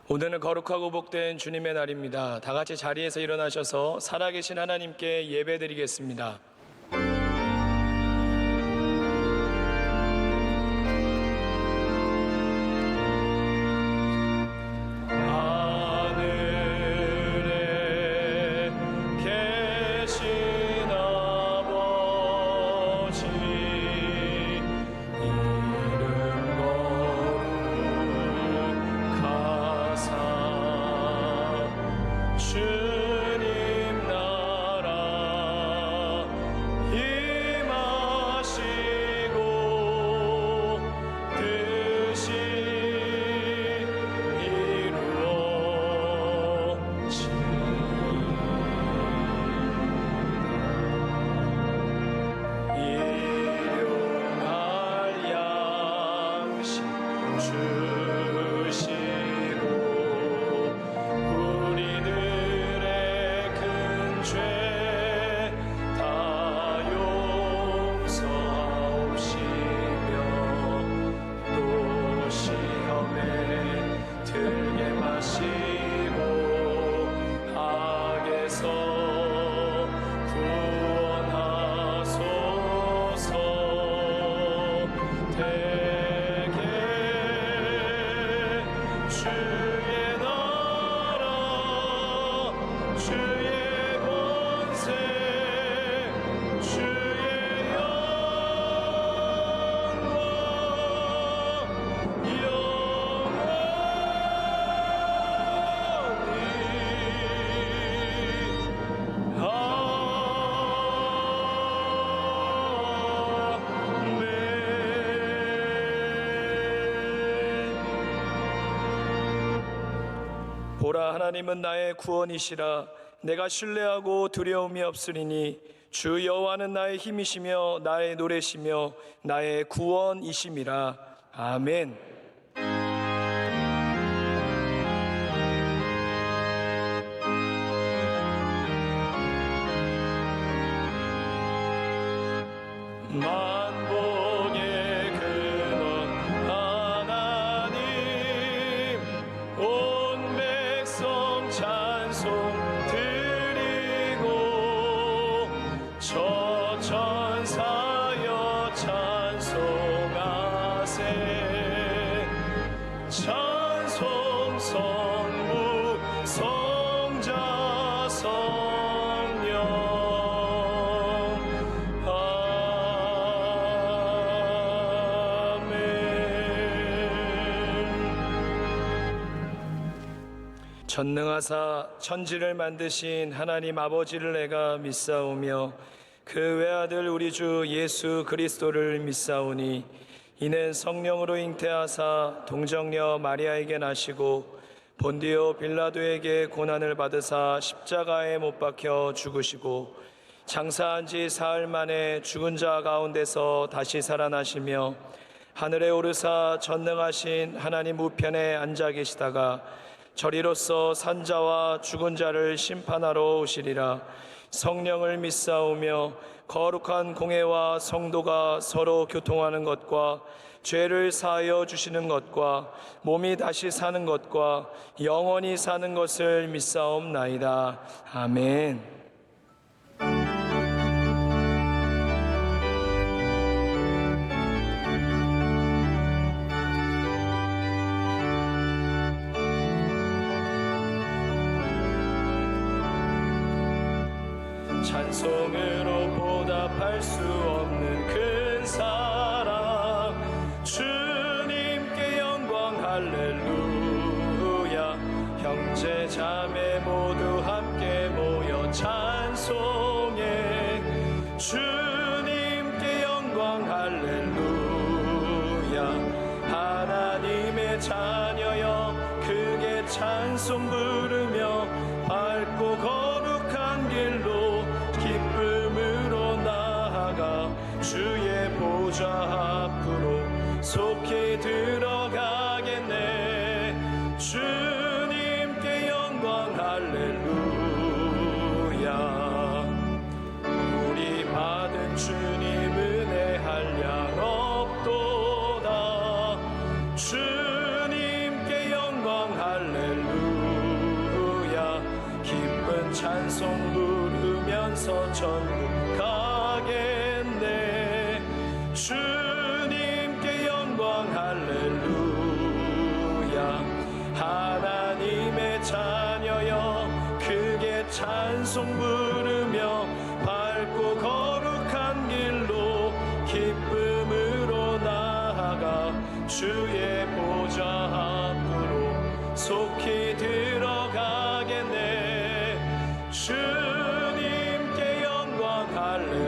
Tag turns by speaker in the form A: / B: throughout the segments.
A: 오늘은 거룩하고 복된 주님의 날입니다. 다 같이 자리에서 일어나셔서 살아계신 하나님께 예배드리겠습니다. 보라, 하나님은 나의 구원이시라. 내가 신뢰하고 두려움이 없으리니 주 여호와는 나의 힘이시며 나의 노래시며 나의 구원이심이라. 아멘. 만복의 근원 하나님, 온 백성 찬송 드리고 저 천사여 찬송하세. 찬송 성부 성자 성령 전능하사 천지를 만드신 하나님 아버지를 내가 믿사오며 그 외아들 우리 주 예수 그리스도를 믿사오니 이는 성령으로 잉태하사 동정녀 마리아에게 나시고 본디오 빌라도에게 고난을 받으사 십자가에 못 박혀 죽으시고 장사한 지 사흘 만에 죽은 자 가운데서 다시 살아나시며 하늘에 오르사 전능하신 하나님 우편에 앉아 계시다가 저리로서 산자와 죽은 자를 심판하러 오시리라. 성령을 믿사오며 거룩한 공회와 성도가 서로 교통하는 것과 죄를 사하여 주시는 것과 몸이 다시 사는 것과 영원히 사는 것을 믿사옵나이다. 아멘. 찬송으로 보답할 수 없는 큰 사랑, 주님께 영광 할렐루야. 형제 자매 모두 함께 모여 찬송해. 주님께 영광 할렐루야. 하나님의 자녀여 크게 찬송 부르며 밝고 거룩한 길로 기쁨으로 나아가 주의 보좌 앞으로 속히 들어가겠네. 주님께 영광 할렐루야. 우리 받은 주님 은혜 한량 없도다. 주님께 영광 할렐루야. 천국 가겠네. 주님께 영광 할렐루야. 하나님의 자녀여 크게 찬송 부르며 밝고 거룩한 길로 기쁨으로 나아가 주의 보좌 앞으로 속히 들어가겠네. 주님께 영광 할렐루야.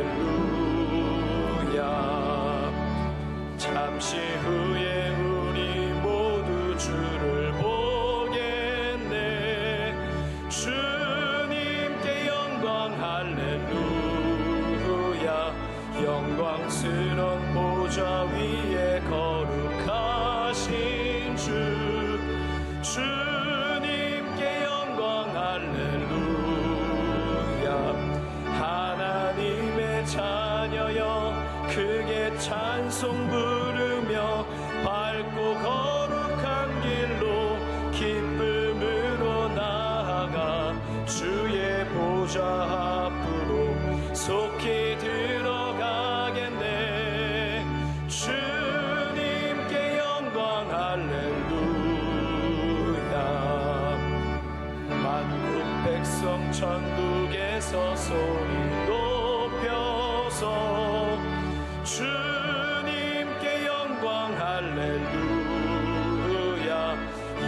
A: 잠시 후에 우리 모두 주를 보겠네. 주님께 영광 할렐루야. 영광스러운 보좌 위에 거룩하신 주, 주님께 영광 할렐루야. 하나님의 자녀여 크게 찬송 부르며 밝고 거룩한 길로 기쁨으로 나아가 주의 보좌 앞으로 속히 들어가겠네. 주님께 영광 할렐루야. 만국 백성 천국에서 소리 높여서 주님께 영광 할렐루야.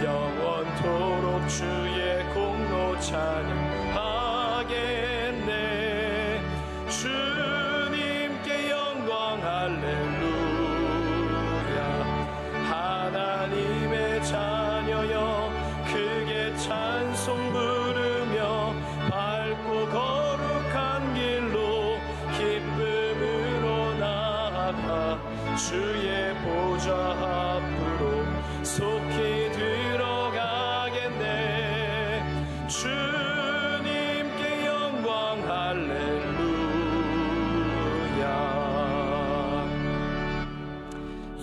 A: 영원토록 주의 공로 찬양하겠네. 주님께 영광 할렐루야. 하나님의 자녀여 크게 찬송 부르며 밝고 거룩한 길로 기쁨으로 나아가 주의 보좌 앞으로 속히 들어가겠네. 주님께 영광 할렐루야.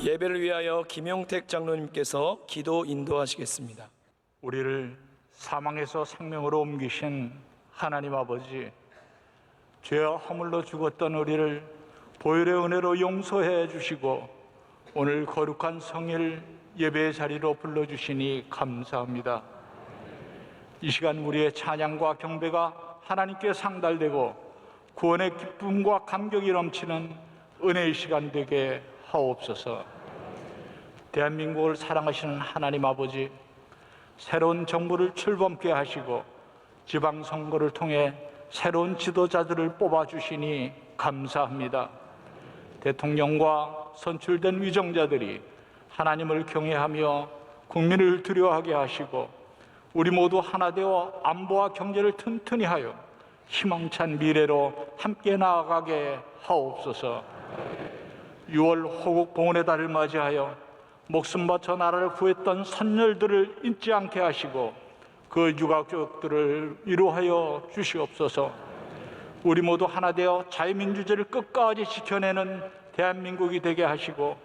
A: 예배를 위하여 김용택 장로님께서 기도 인도하시겠습니다.
B: 우리를 사망에서 생명으로 옮기신 하나님 아버지, 죄와 허물로 죽었던 우리를 보혈의 은혜로 용서해 주시고 오늘 거룩한 성일 예배의 자리로 불러주시니 감사합니다. 이 시간 우리의 찬양과 경배가 하나님께 상달되고 구원의 기쁨과 감격이 넘치는 은혜의 시간 되게 하옵소서. 대한민국을 사랑하시는 하나님 아버지, 새로운 정부를 출범케 하시고 지방선거를 통해 새로운 지도자들을 뽑아주시니 감사합니다. 대통령과 선출된 위정자들이 하나님을 경외하며 국민을 두려워하게 하시고 우리 모두 하나 되어 안보와 경제를 튼튼히 하여 희망찬 미래로 함께 나아가게 하옵소서. 6월 호국 봉헌의 달을 맞이하여 목숨 바쳐 나라를 구했던 선열들을 잊지 않게 하시고 그 유가족들을 위로하여 주시옵소서. 우리 모두 하나 되어 자유민주주의를 끝까지 지켜내는 대한민국이 되게 하시고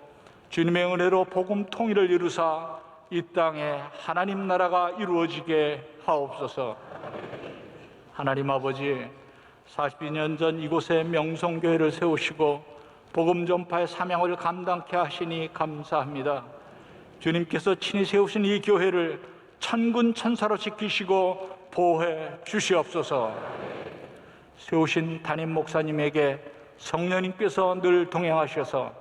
B: 주님의 은혜로 복음 통일을 이루사 이 땅에 하나님 나라가 이루어지게 하옵소서. 하나님 아버지, 42년 전 이곳에 명성교회를 세우시고 복음 전파의 사명을 감당케 하시니 감사합니다. 주님께서 친히 세우신 이 교회를 천군 천사로 지키시고 보호해 주시옵소서. 세우신 담임 목사님에게 성령님께서 늘 동행하셔서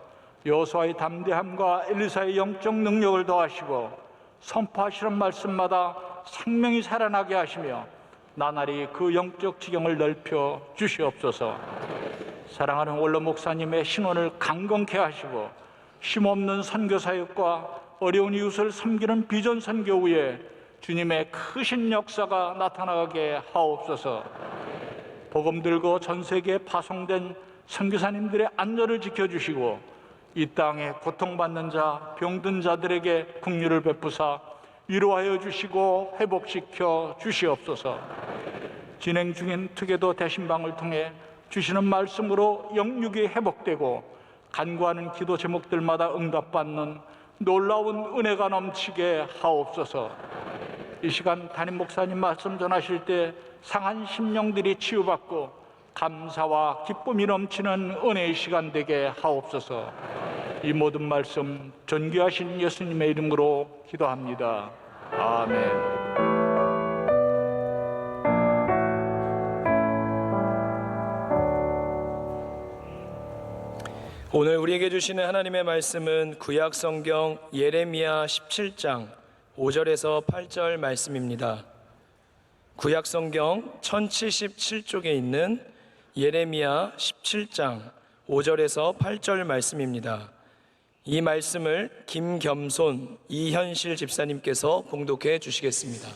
B: 여호수아의 담대함과 엘리사의 영적 능력을 더하시고 선포하시는 말씀마다 생명이 살아나게 하시며 나날이 그 영적 지경을 넓혀 주시옵소서. 사랑하는 원로 목사님의 신원을 강건케 하시고 쉼없는 선교사역과 어려운 이웃을 섬기는 비전 선교 위에 주님의 크신 역사가 나타나게 하옵소서. 복음 들고 전 세계에 파송된 선교사님들의 안전을 지켜주시고 이 땅에 고통받는 자, 병든 자들에게 긍휼을 베푸사 위로하여 주시고 회복시켜 주시옵소서. 진행 중인 특혜도 대신방을 통해 주시는 말씀으로 영육이 회복되고 간구하는 기도 제목들마다 응답받는 놀라운 은혜가 넘치게 하옵소서. 이 시간 담임 목사님 말씀 전하실 때 상한 심령들이 치유받고 감사와 기쁨이 넘치는 은혜의 시간 되게 하옵소서. 이 모든 말씀 존귀하신 예수님의 이름으로 기도합니다. 아멘.
A: 오늘 우리에게 주시는 하나님의 말씀은 구약 성경 예레미야 17장 5절에서 8절 말씀입니다. 구약 성경 1077쪽에 있는 예레미야 17장 5절에서 8절 말씀입니다. 이 말씀을 김겸손 이현실 집사님께서 봉독해 주시겠습니다.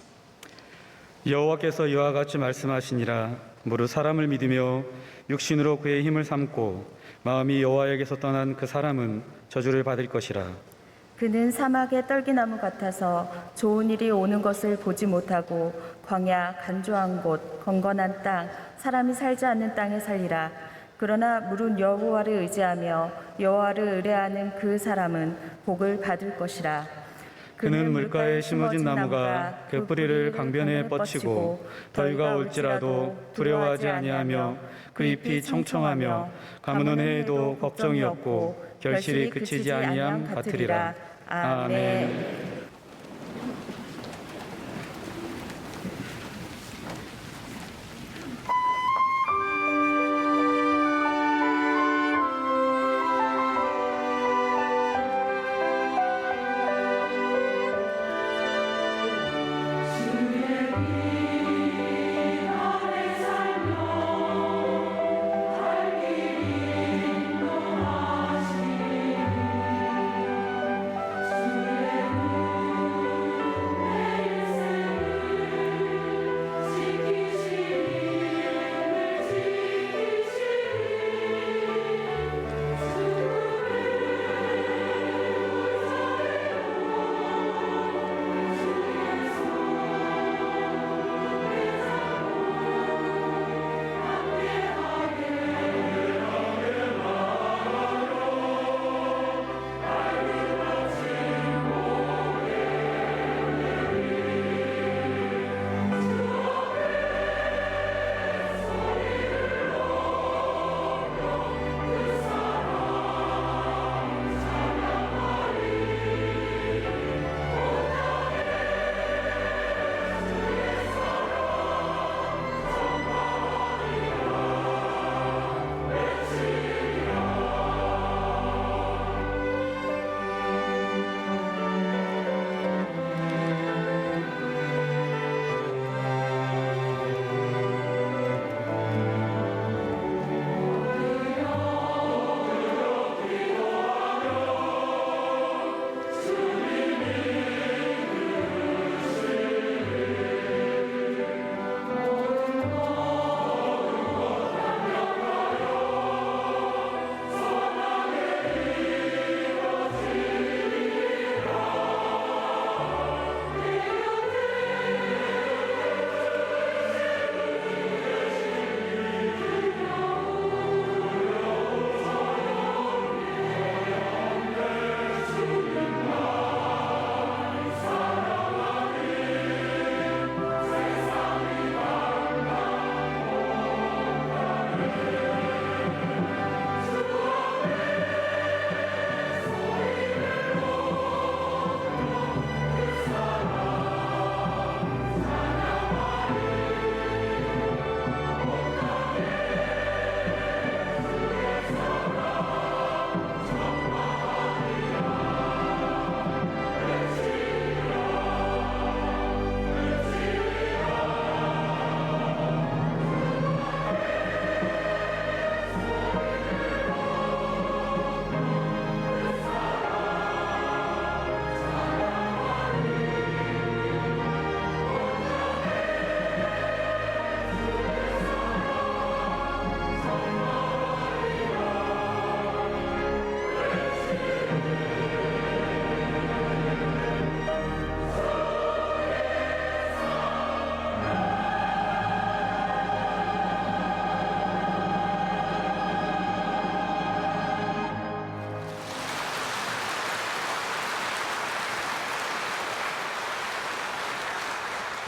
C: 여호와께서 이와 같이 말씀하시니라. 무릇 사람을 믿으며 육신으로 그의 힘을 삼고 마음이 여호와에게서 떠난 그 사람은 저주를 받을 것이라.
D: 그는 사막의 떨기나무 같아서 좋은 일이 오는 것을 보지 못하고 광야, 간조한 곳, 건건한 땅, 사람이 살지 않는 땅에 살리라. 그러나 물은 여호와를 의지하며 여호와를 의뢰하는 그 사람은 복을 받을 것이라.
C: 그는 물가에 심어진 나무가 그 뿌리를 강변에 뻗치고 더위가 올지라도 두려워하지 아니하며 그 잎이 청청하며 가무는 해에도 걱정이 없고 결실이 그치지 아니함 같으리라. 아멘.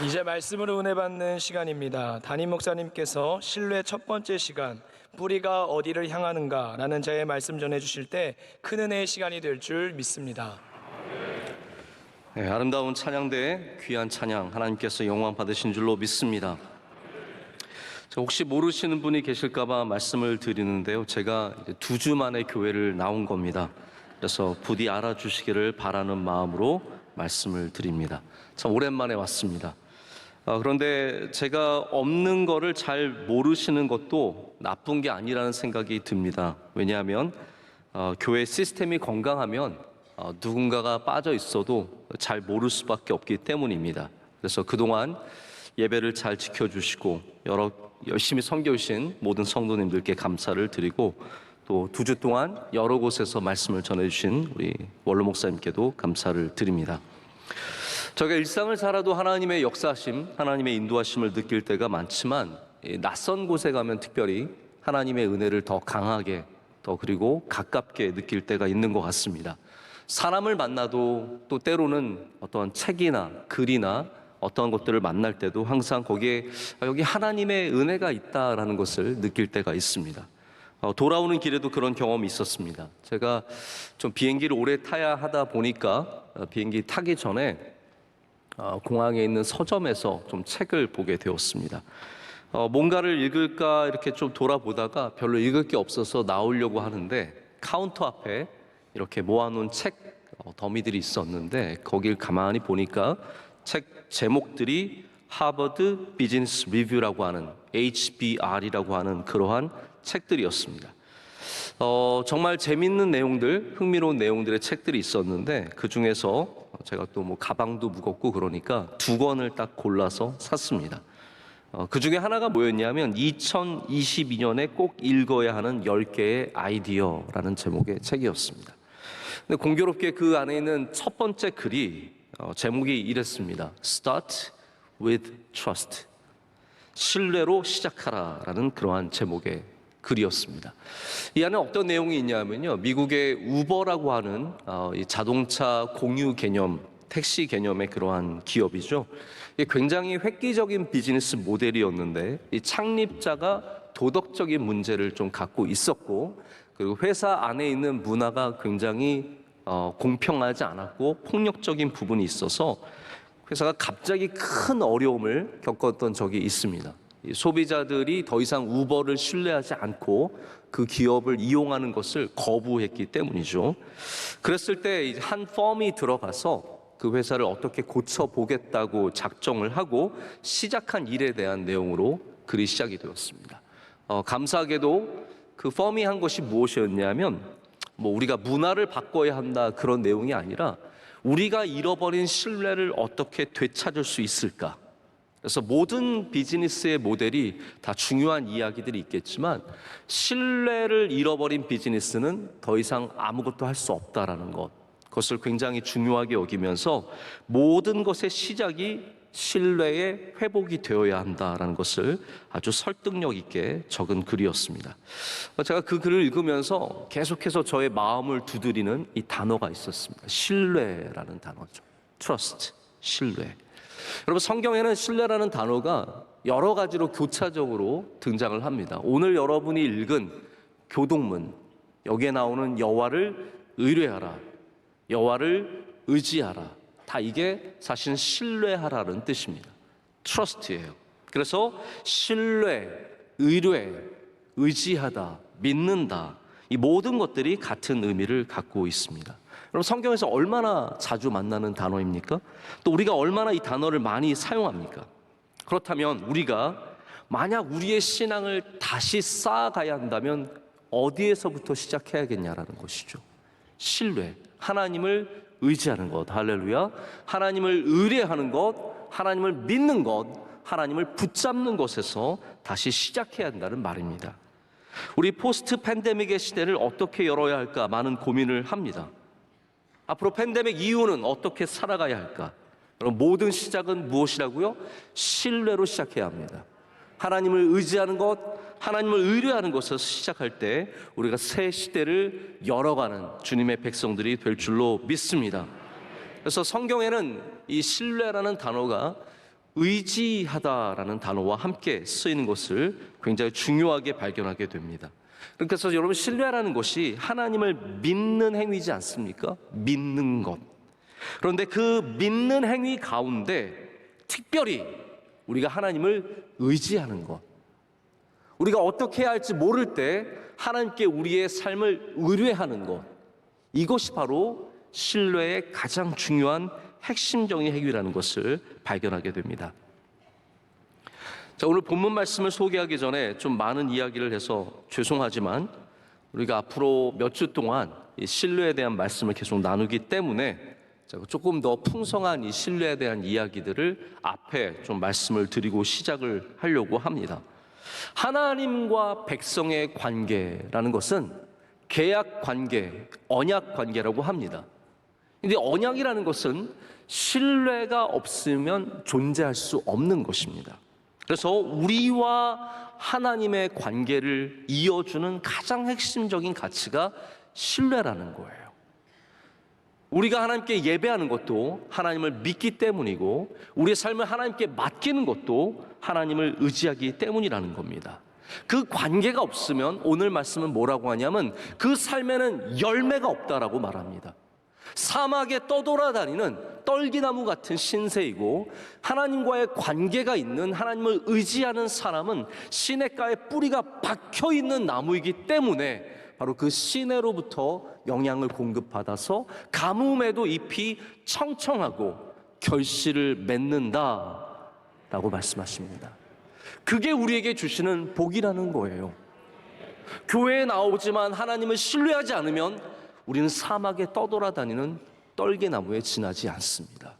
A: 이제 말씀으로 은혜 받는 시간입니다. 담임 목사님께서 신뢰 첫 번째 시간 뿌리가 어디를 향하는가라는 제의 말씀 전해 주실 때 큰 은혜의 시간이 될 줄 믿습니다.
E: 네, 아름다운 찬양대 귀한 찬양 하나님께서 영광 받으신 줄로 믿습니다. 혹시 모르시는 분이 계실까봐 말씀을 드리는데요. 제가 2주 만에 교회를 나온 겁니다. 그래서 부디 알아주시기를 바라는 마음으로 말씀을 드립니다. 참 오랜만에 왔습니다. 그런데 제가 없는 거를 잘 모르시는 것도 나쁜 게 아니라는 생각이 듭니다. 왜냐하면 교회 시스템이 건강하면 누군가가 빠져 있어도 잘 모를 수밖에 없기 때문입니다. 그래서 그동안 예배를 잘 지켜주시고 열심히 섬겨주신 모든 성도님들께 감사를 드리고 또 2주 동안 여러 곳에서 말씀을 전해주신 우리 원로 목사님께도 감사를 드립니다. 저희가 일상을 살아도 하나님의 역사하심, 하나님의 인도하심을 느낄 때가 많지만 낯선 곳에 가면 특별히 하나님의 은혜를 더 강하게 더 그리고 가깝게 느낄 때가 있는 것 같습니다. 사람을 만나도 또 때로는 어떤 책이나 글이나 어떤 것들을 만날 때도 항상 거기에 여기 하나님의 은혜가 있다라는 것을 느낄 때가 있습니다. 돌아오는 길에도 그런 경험이 있었습니다. 제가 좀 비행기를 오래 타야 하다 보니까 비행기 타기 전에 공항에 있는 서점에서 좀 책을 보게 되었습니다. 뭔가를 읽을까 이렇게 좀 돌아보다가 별로 읽을 게 없어서 나오려고 하는데 카운터 앞에 이렇게 모아놓은 책 더미들이 있었는데 거길 가만히 보니까 책 제목들이 하버드 비즈니스 리뷰라고 하는 HBR이라고 하는 그러한 책들이었습니다. 정말 재밌는 내용들, 흥미로운 내용들의 책들이 있었는데 그 중에서 제가 또 뭐 가방도 무겁고 그러니까 2권을 딱 골라서 샀습니다. 그 중에 하나가 뭐였냐면 2022년에 꼭 읽어야 하는 10개의 아이디어라는 제목의 책이었습니다. 근데 공교롭게 그 안에 있는 첫 번째 글이 제목이 이랬습니다. Start with trust. 신뢰로 시작하라라는 그러한 제목의 글이었습니다. 이 안에 어떤 내용이 있냐면요. 미국의 우버라고 하는 이 자동차 공유 개념, 택시 개념의 그러한 기업이죠. 이게 굉장히 획기적인 비즈니스 모델이었는데 이 창립자가 도덕적인 문제를 좀 갖고 있었고 그리고 회사 안에 있는 문화가 굉장히 공평하지 않았고 폭력적인 부분이 있어서 회사가 갑자기 큰 어려움을 겪었던 적이 있습니다. 소비자들이 더 이상 우버를 신뢰하지 않고 그 기업을 이용하는 것을 거부했기 때문이죠. 그랬을 때 한 펌이 들어가서 그 회사를 어떻게 고쳐보겠다고 작정을 하고 시작한 일에 대한 내용으로 글이 시작이 되었습니다. 감사하게도 그 펌이 한 것이 무엇이었냐면 우리가 문화를 바꿔야 한다 그런 내용이 아니라 우리가 잃어버린 신뢰를 어떻게 되찾을 수 있을까. 그래서 모든 비즈니스의 모델이 다 중요한 이야기들이 있겠지만 신뢰를 잃어버린 비즈니스는 더 이상 아무것도 할 수 없다라는 것, 그것을 굉장히 중요하게 여기면서 모든 것의 시작이 신뢰의 회복이 되어야 한다라는 것을 아주 설득력 있게 적은 글이었습니다. 제가 그 글을 읽으면서 계속해서 저의 마음을 두드리는 이 단어가 있었습니다. 신뢰라는 단어죠. Trust, 신뢰. 여러분 성경에는 신뢰라는 단어가 여러 가지로 교차적으로 등장을 합니다. 오늘 여러분이 읽은 교동문, 여기에 나오는 여호와를 의뢰하라, 여호와를 의지하라, 다 이게 사실 신뢰하라는 뜻입니다. trust예요. 그래서 신뢰, 의뢰, 의지하다, 믿는다, 이 모든 것들이 같은 의미를 갖고 있습니다. 여러분 성경에서 얼마나 자주 만나는 단어입니까? 또 우리가 얼마나 이 단어를 많이 사용합니까? 그렇다면 우리가 만약 우리의 신앙을 다시 쌓아가야 한다면 어디에서부터 시작해야겠냐라는 것이죠. 신뢰, 하나님을 의지하는 것, 할렐루야. 하나님을 의뢰하는 것, 하나님을 믿는 것, 하나님을 붙잡는 것에서 다시 시작해야 한다는 말입니다. 우리 포스트 팬데믹의 시대를 어떻게 열어야 할까 많은 고민을 합니다. 앞으로 팬데믹 이후는 어떻게 살아가야 할까? 그럼 모든 시작은 무엇이라고요? 신뢰로 시작해야 합니다. 하나님을 의지하는 것, 하나님을 의뢰하는 것에서 시작할 때 우리가 새 시대를 열어가는 주님의 백성들이 될 줄로 믿습니다. 그래서 성경에는 이 신뢰라는 단어가 의지하다라는 단어와 함께 쓰이는 것을 굉장히 중요하게 발견하게 됩니다. 그래서 여러분, 신뢰라는 것이 하나님을 믿는 행위지 않습니까? 믿는 것. 그런데 그 믿는 행위 가운데 특별히 우리가 하나님을 의지하는 것, 우리가 어떻게 해야 할지 모를 때 하나님께 우리의 삶을 의뢰하는 것, 이것이 바로 신뢰의 가장 중요한 핵심적인 행위라는 것을 발견하게 됩니다. 자, 오늘 본문 말씀을 소개하기 전에 좀 많은 이야기를 해서 죄송하지만 우리가 앞으로 몇 주 동안 이 신뢰에 대한 말씀을 계속 나누기 때문에 조금 더 풍성한 이 신뢰에 대한 이야기들을 앞에 좀 말씀을 드리고 시작을 하려고 합니다. 하나님과 백성의 관계라는 것은 계약 관계, 언약 관계라고 합니다. 근데 언약이라는 것은 신뢰가 없으면 존재할 수 없는 것입니다. 그래서 우리와 하나님의 관계를 이어주는 가장 핵심적인 가치가 신뢰라는 거예요. 우리가 하나님께 예배하는 것도 하나님을 믿기 때문이고, 우리의 삶을 하나님께 맡기는 것도 하나님을 의지하기 때문이라는 겁니다. 그 관계가 없으면 오늘 말씀은 뭐라고 하냐면 그 삶에는 열매가 없다라고 말합니다. 사막에 떠돌아다니는 떨기나무 같은 신세이고, 하나님과의 관계가 있는, 하나님을 의지하는 사람은 시냇가에 뿌리가 박혀있는 나무이기 때문에 바로 그 시내로부터 영양을 공급받아서 가뭄에도 잎이 청청하고 결실을 맺는다라고 말씀하십니다. 그게 우리에게 주시는 복이라는 거예요. 교회에 나오지만 하나님을 신뢰하지 않으면 우리는 사막에 떠돌아다니는 떨게나무에 지나지 않습니다.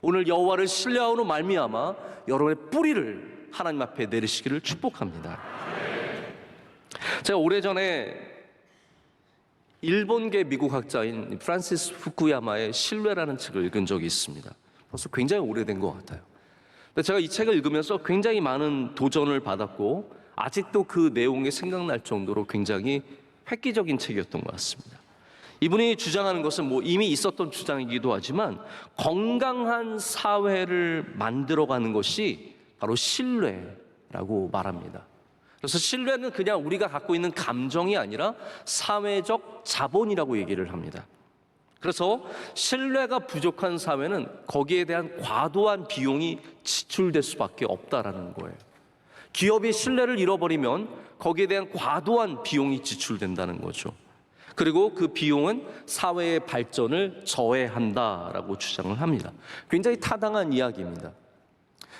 E: 오늘 여호와를 신뢰함으로 말미암아 여러분의 뿌리를 하나님 앞에 내리시기를 축복합니다. 제가 오래전에 일본계 미국 학자인 프란시스 후쿠야마의 신뢰라는 책을 읽은 적이 있습니다. 벌써 굉장히 오래된 것 같아요. 근데 제가 이 책을 읽으면서 굉장히 많은 도전을 받았고, 아직도 그 내용이 생각날 정도로 굉장히 획기적인 책이었던 것 같습니다. 이분이 주장하는 것은 이미 있었던 주장이기도 하지만 건강한 사회를 만들어가는 것이 바로 신뢰라고 말합니다. 그래서 신뢰는 그냥 우리가 갖고 있는 감정이 아니라 사회적 자본이라고 얘기를 합니다. 그래서 신뢰가 부족한 사회는 거기에 대한 과도한 비용이 지출될 수밖에 없다라는 거예요. 기업이 신뢰를 잃어버리면 거기에 대한 과도한 비용이 지출된다는 거죠. 그리고 그 비용은 사회의 발전을 저해한다라고 주장을 합니다. 굉장히 타당한 이야기입니다.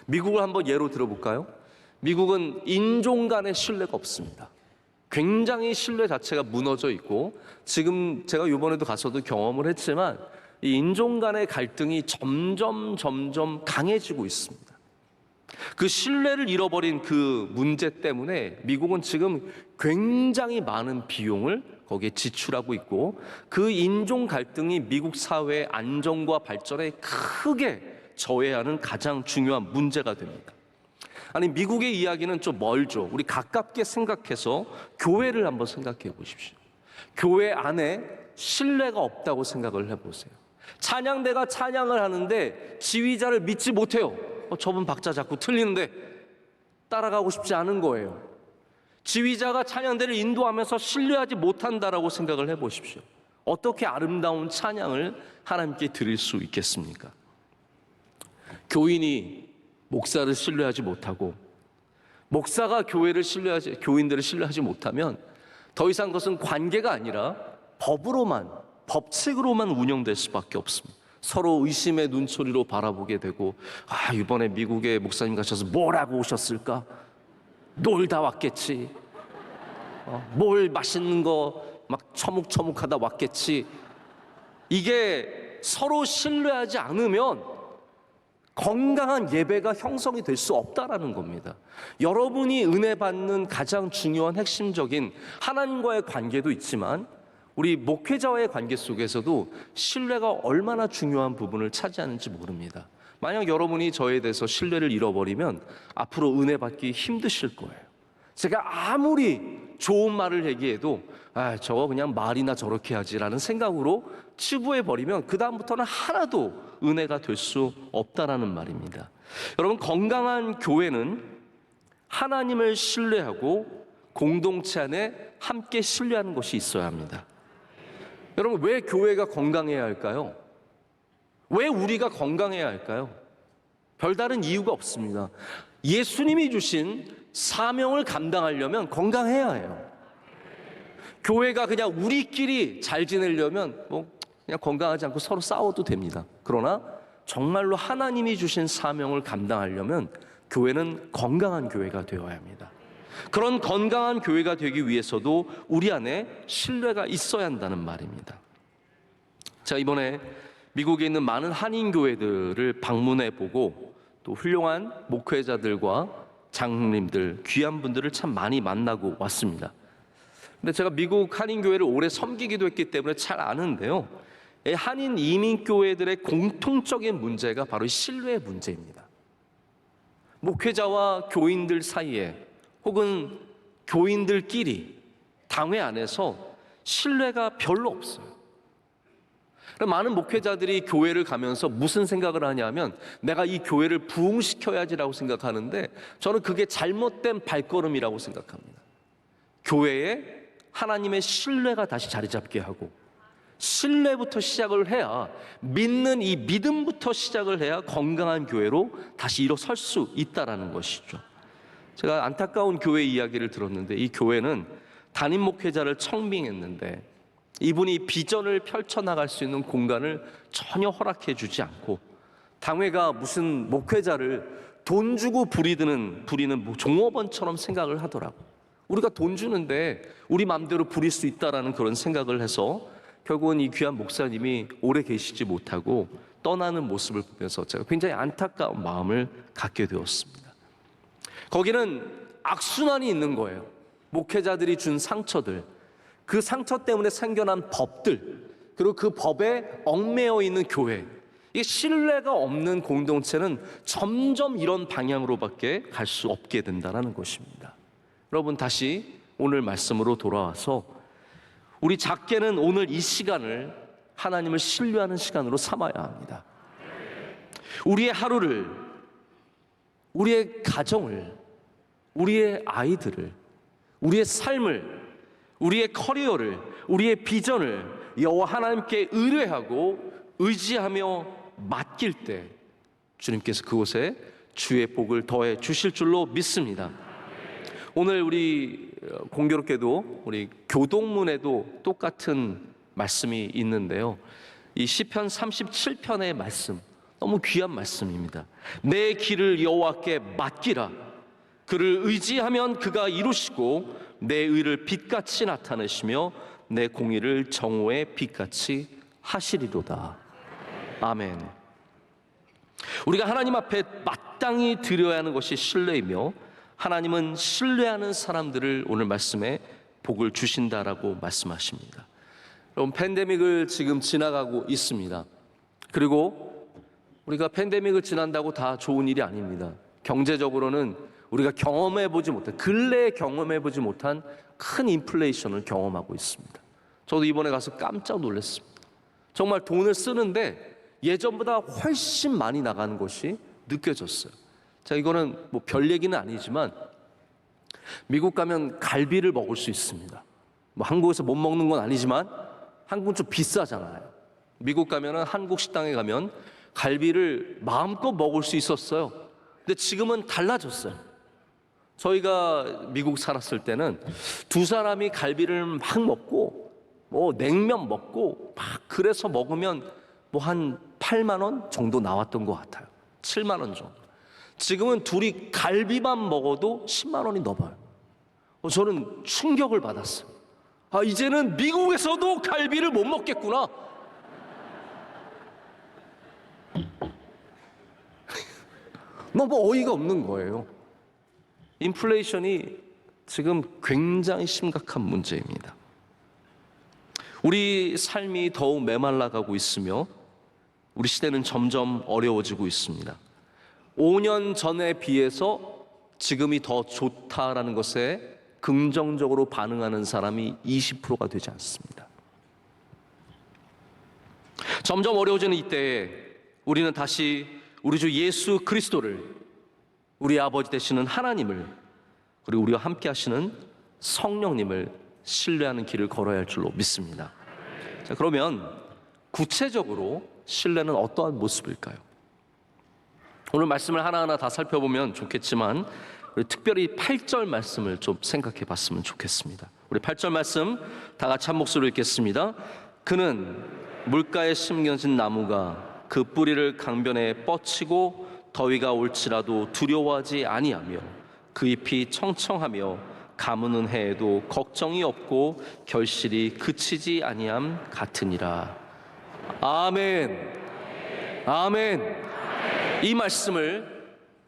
E: 미국을 한번 예로 들어볼까요? 미국은 인종 간의 신뢰가 없습니다. 굉장히 신뢰 자체가 무너져 있고, 지금 제가 이번에도 가서도 경험을 했지만 이 인종 간의 갈등이 점점 강해지고 있습니다. 그 신뢰를 잃어버린 그 문제 때문에 미국은 지금 굉장히 많은 비용을 거기에 지출하고 있고, 그 인종 갈등이 미국 사회의 안정과 발전에 크게 저해하는 가장 중요한 문제가 됩니다. 아니, 미국의 이야기는 좀 멀죠. 우리 가깝게 생각해서 교회를 한번 생각해 보십시오. 교회 안에 신뢰가 없다고 생각을 해보세요. 찬양대가 찬양을 하는데 지휘자를 믿지 못해요. 저분 박자 자꾸 틀리는데 따라가고 싶지 않은 거예요. 지휘자가 찬양대를 인도하면서 신뢰하지 못한다라고 생각을 해보십시오. 어떻게 아름다운 찬양을 하나님께 드릴 수 있겠습니까? 교인이 목사를 신뢰하지 못하고, 목사가 교인들을 신뢰하지 못하면 더 이상 그것은 관계가 아니라 법칙으로만 운영될 수밖에 없습니다. 서로 의심의 눈초리로 바라보게 되고, 이번에 미국에 목사님 가셔서 뭘 하고 오셨을까? 놀다 왔겠지. 뭘 맛있는 거 막 처묵처묵하다 왔겠지. 이게 서로 신뢰하지 않으면 건강한 예배가 형성이 될 수 없다라는 겁니다. 여러분이 은혜 받는 가장 중요한 핵심적인 하나님과의 관계도 있지만 우리 목회자와의 관계 속에서도 신뢰가 얼마나 중요한 부분을 차지하는지 모릅니다. 만약 여러분이 저에 대해서 신뢰를 잃어버리면 앞으로 은혜 받기 힘드실 거예요. 제가 아무리 좋은 말을 얘기해도 저거 그냥 말이나 저렇게 하지라는 생각으로 치부해버리면 그 다음부터는 하나도 은혜가 될 수 없다라는 말입니다. 여러분, 건강한 교회는 하나님을 신뢰하고 공동체 안에 함께 신뢰하는 것이 있어야 합니다. 여러분, 왜 교회가 건강해야 할까요? 왜 우리가 건강해야 할까요? 별다른 이유가 없습니다. 예수님이 주신 사명을 감당하려면 건강해야 해요. 교회가 그냥 우리끼리 잘 지내려면 그냥 건강하지 않고 서로 싸워도 됩니다. 그러나 정말로 하나님이 주신 사명을 감당하려면 교회는 건강한 교회가 되어야 합니다. 그런 건강한 교회가 되기 위해서도 우리 안에 신뢰가 있어야 한다는 말입니다. 자, 이번에 미국에 있는 많은 한인 교회들을 방문해 보고 또 훌륭한 목회자들과 장로님들, 귀한 분들을 참 많이 만나고 왔습니다. 근데 제가 미국 한인 교회를 오래 섬기기도 했기 때문에 잘 아는데요, 한인 이민 교회들의 공통적인 문제가 바로 신뢰의 문제입니다. 목회자와 교인들 사이에 혹은 교인들끼리 당회 안에서 신뢰가 별로 없어요. 많은 목회자들이 교회를 가면서 무슨 생각을 하냐면 내가 이 교회를 부흥시켜야지라고 생각하는데 저는 그게 잘못된 발걸음이라고 생각합니다. 교회에 하나님의 신뢰가 다시 자리 잡게 하고 신뢰부터 시작을 해야, 믿는 이 믿음부터 시작을 해야 건강한 교회로 다시 일어설 수 있다라는 것이죠. 제가 안타까운 교회 이야기를 들었는데, 이 교회는 담임 목회자를 청빙했는데 이분이 비전을 펼쳐나갈 수 있는 공간을 전혀 허락해 주지 않고 당회가 무슨 목회자를 돈 주고 부리는 종업원처럼 생각을 하더라고. 우리가 돈 주는데 우리 마음대로 부릴 수 있다라는 그런 생각을 해서 결국은 이 귀한 목사님이 오래 계시지 못하고 떠나는 모습을 보면서 제가 굉장히 안타까운 마음을 갖게 되었습니다. 거기는 악순환이 있는 거예요. 목회자들이 준 상처들, 그 상처 때문에 생겨난 법들, 그리고 그 법에 얽매여 있는 교회, 이 신뢰가 없는 공동체는 점점 이런 방향으로밖에 갈 수 없게 된다는 것입니다. 여러분, 다시 오늘 말씀으로 돌아와서 우리 작게는 오늘 이 시간을 하나님을 신뢰하는 시간으로 삼아야 합니다. 우리의 하루를, 우리의 가정을, 우리의 아이들을, 우리의 삶을, 우리의 커리어를, 우리의 비전을 여호와 하나님께 의뢰하고 의지하며 맡길 때 주님께서 그곳에 주의 복을 더해 주실 줄로 믿습니다. 오늘 우리 공교롭게도 우리 교동문에도 똑같은 말씀이 있는데요, 이 시편 37편의 말씀, 너무 귀한 말씀입니다. 내 길을 여호와께 맡기라. 그를 의지하면 그가 이루시고 내 의를 빛같이 나타내시며 내 공의를 정오의 빛같이 하시리로다. 아멘. 우리가 하나님 앞에 마땅히 드려야 하는 것이 신뢰이며 하나님은 신뢰하는 사람들을 오늘 말씀에 복을 주신다라고 말씀하십니다. 여러분, 팬데믹을 지금 지나가고 있습니다. 그리고 우리가 팬데믹을 지난다고 다 좋은 일이 아닙니다. 경제적으로는 우리가 근래에 경험해보지 못한 큰 인플레이션을 경험하고 있습니다. 저도 이번에 가서 깜짝 놀랐습니다. 정말 돈을 쓰는데 예전보다 훨씬 많이 나가는 것이 느껴졌어요. 자, 이거는 뭐 별 얘기는 아니지만 미국 가면 갈비를 먹을 수 있습니다. 뭐 한국에서 못 먹는 건 아니지만 한국은 좀 비싸잖아요. 미국 가면은 한국 식당에 가면 갈비를 마음껏 먹을 수 있었어요. 근데 지금은 달라졌어요. 저희가 미국 살았을 때는 두 사람이 갈비를 막 먹고 뭐 냉면 먹고 막 그래서 먹으면 뭐 한 8만 원 정도 나왔던 것 같아요. 7만 원 정도. 지금은 둘이 갈비만 먹어도 10만 원이 넘어요. 저는 충격을 받았어요. 이제는 미국에서도 갈비를 못 먹겠구나. 너무 어이가 없는 거예요. 인플레이션이 지금 굉장히 심각한 문제입니다. 우리 삶이 더욱 메말라가고 있으며 우리 시대는 점점 어려워지고 있습니다. 5년 전에 비해서 지금이 더 좋다라는 것에 긍정적으로 반응하는 사람이 20%가 되지 않습니다. 점점 어려워지는 이때에 우리는 다시 우리 주 예수 그리스도를, 우리 아버지 되시는 하나님을, 그리고 우리와 함께 하시는 성령님을 신뢰하는 길을 걸어야 할 줄로 믿습니다. 자, 그러면 구체적으로 신뢰는 어떠한 모습일까요? 오늘 말씀을 하나하나 다 살펴보면 좋겠지만 우리 특별히 8절 말씀을 좀 생각해 봤으면 좋겠습니다. 우리 8절 말씀 다 같이 한 목소리로 읽겠습니다. 그는 물가에 심겨진 나무가 그 뿌리를 강변에 뻗치고 더위가 올지라도 두려워하지 아니하며 그 잎이 청청하며 가무는 해에도 걱정이 없고 결실이 그치지 아니함 같으니라. 아멘. 아멘. 이 말씀을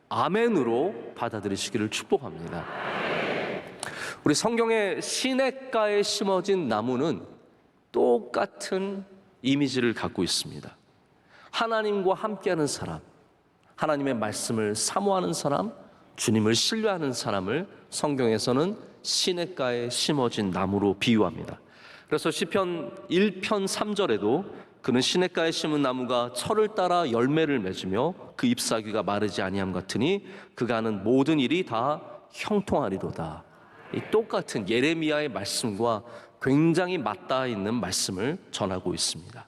E: 아멘으로 받아들이시기를 축복합니다. 우리 성경의 시냇가에 심어진 나무는 똑같은 이미지를 갖고 있습니다. 하나님과 함께하는 사람, 하나님의 말씀을 사모하는 사람, 주님을 신뢰하는 사람을 성경에서는 시냇가에 심어진 나무로 비유합니다. 그래서 시편 1편 3절에도 그는 시냇가에 심은 나무가 철을 따라 열매를 맺으며 그 잎사귀가 마르지 아니함 같으니 그가 하는 모든 일이 다 형통하리로다. 이 똑같은 예레미야의 말씀과 굉장히 맞닿아 있는 말씀을 전하고 있습니다.